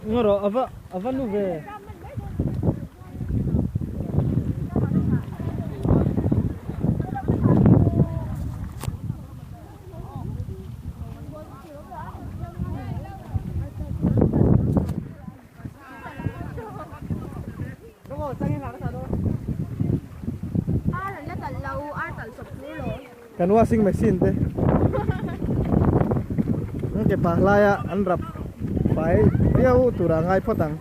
ngoro ava nu ve kan washing machine te ke pahlaya anrap pai tiau turangai potang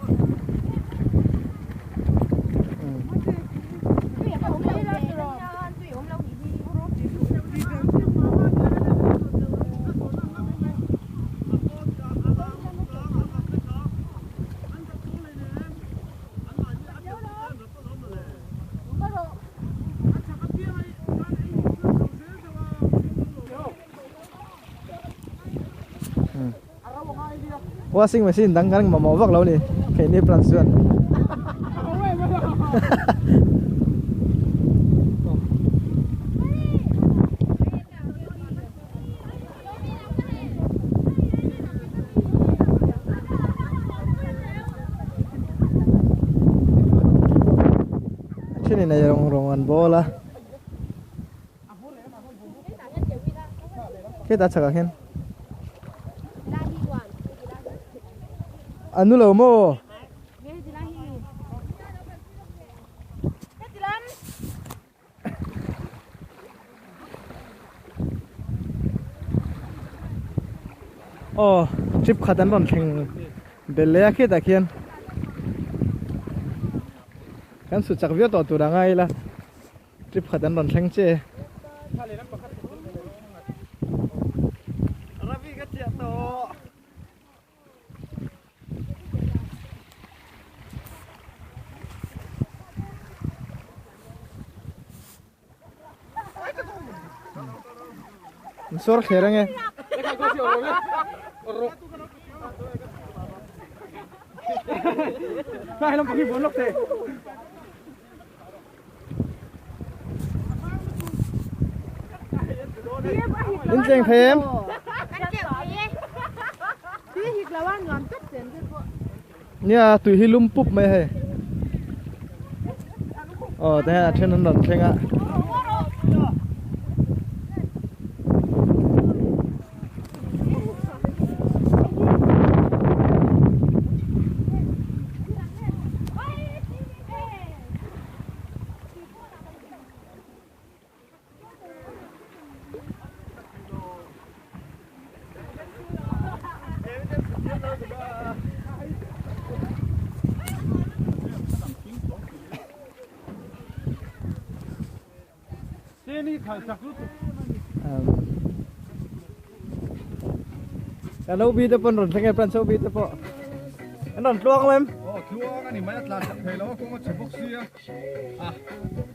washing machine dang kan mau vak lo ni kayak ni pelansuan sini na yung rongan bola kita cakahin anu lo mo oh trip khatan ron theng belya ke ta khian kan su chak vio to turangai la trip khatan ron theng che ravi ka chia to sor kherenge hai lam pagi bonok te in cheng them nia tui hilum pup mai he oh ta then non thenga Kalau ubi tu pun ron sangat pelan ubi tu po. Ron keluar mem. Oh keluar ni mana telah sampai lawa kau macam box dia. Ah,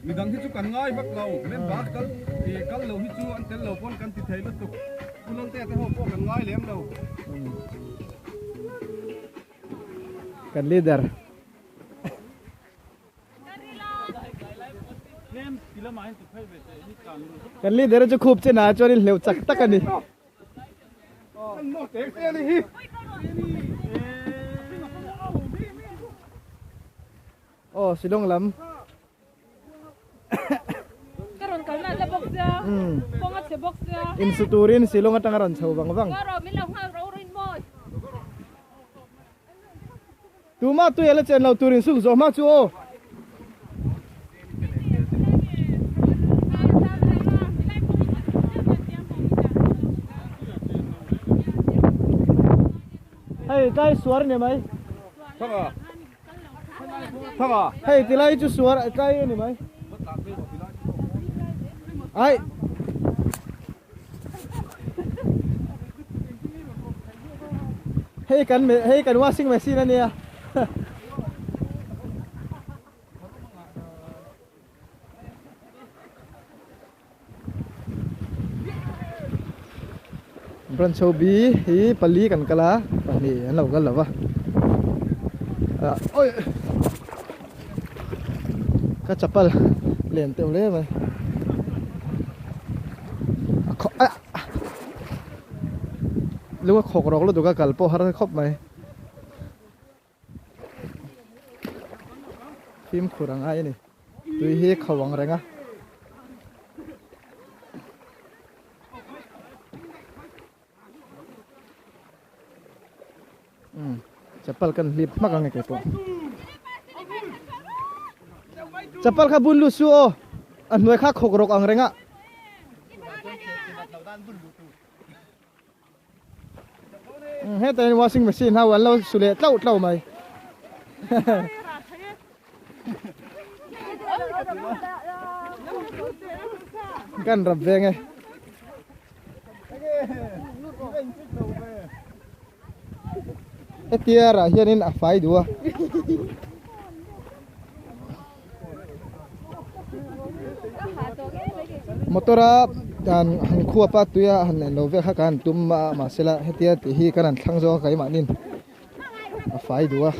midang hitu kan ngai bak lau, men bak kal lau hitu antel lau pun kan tithai lu tu. Pulang teh ho po kan ngai lem lau. Kan leader. Kan leader tu khub je na curi leu cak tak kan ni. Oh, silong lam. Karon kalna sa box ya. Pongat sa box ya. Insuturin silong at ngaron sa bang bang. Karo milaw nga rawrin mo. Tuma tu yala chen lau turin sung zo ma chu o. Hey, kai suar ni mai. Thanga. Thanga. Hey, tilai chu suar kai ni mai. Ai. Hey kan washing machine ni ya. Bran chobi hi pali kan kala pani an lo gal lawa oi ka chapal len te le mai lu khok rok lu du ka kal po har khop mai phim khurang ai ni tui hi khawang renga chapal kan lip magang ke po chapal kha bun lu su o an noi kha khogrok ang renga he tay washing machine ha wan lo sule tlau mai kan rap ve nge etiara hianin a fai dua motora dan han khuwa pa tuya han love kha kan tum ma sela hetia ti hi kan thlang zo kai ma nin a fai dua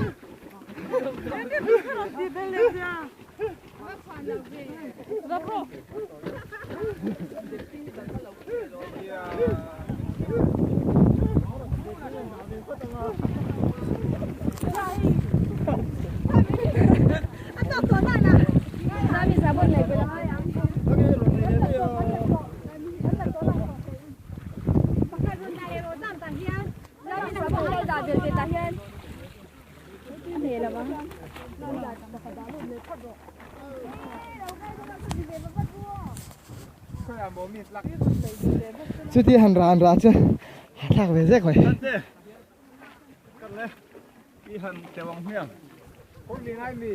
chứ thì hàn ra chứ thằng về rét rồi đi hàn chèo bằng miệng không đi ngay mì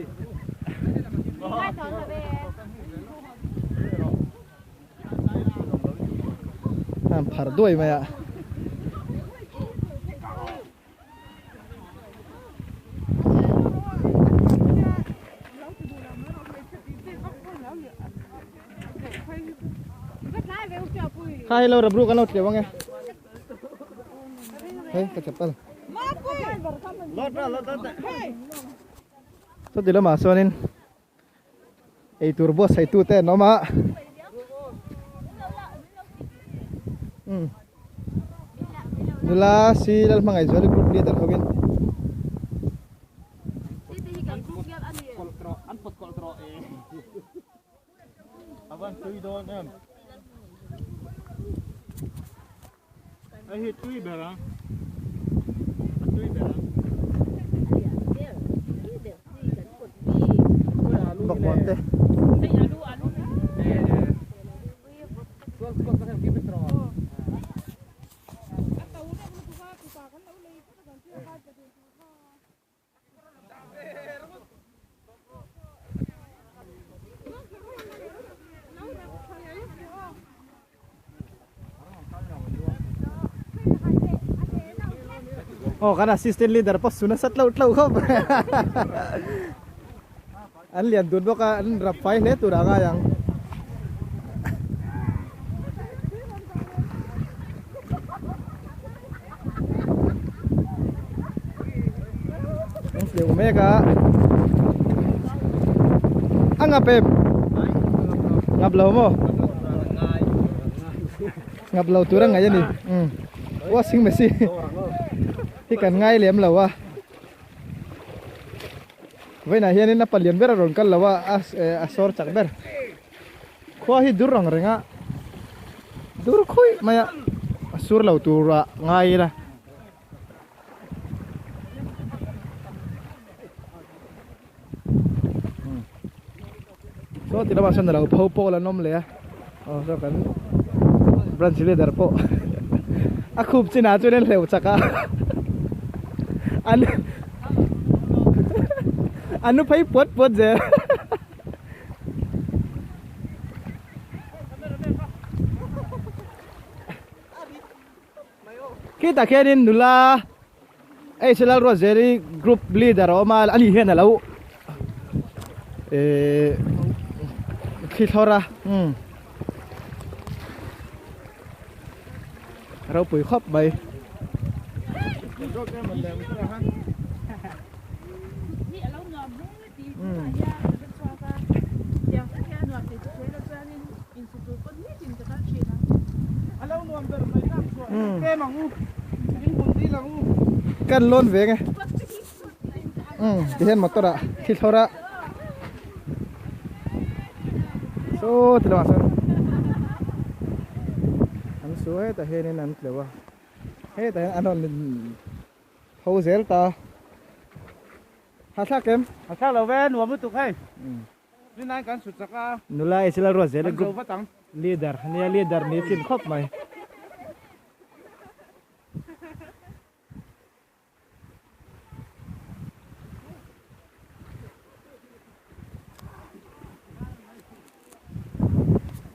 làm phở đuôi mày ạ hai lâu rập ru kan lo tiaw nge hey ka chapal lót so dilo ma sonin ei turbo sai tu te no ma dula si Lalhmangaihzuali Group leader hogin awan tui don em ai hit tui bera bak monte oh kan assistant leader pas sunah sat laut khop an lian dun boka an rap fai le tu ranga yang điều mega angapem ngablau mo ngablau turang aja nih washing machine kan ngai lem lawa vậy này hiện nay palian ber ron kal lawa asor chak ber khwa hi dur rang renga dur khoi maya asur lau tura ngai ra so tidak masan lau pau po la nom le oh so kan branch leader po aku cina tu nen leu chaka anu phai pot je kita kenin nula Lalruatzeli Group leader omal ani hen alo khithora rau pui khop bay kan lon về nghe thì hen motor à khi thora số thì là sao anh số hết tại hết nên anh liệu hết tại anh còn hậu dễ ta hạt sắc kem hạt sắc là ven nuam tục hay bên này kan sụt saka Lalhmangaihzuali Group Group leader ni leader ni tin khop mai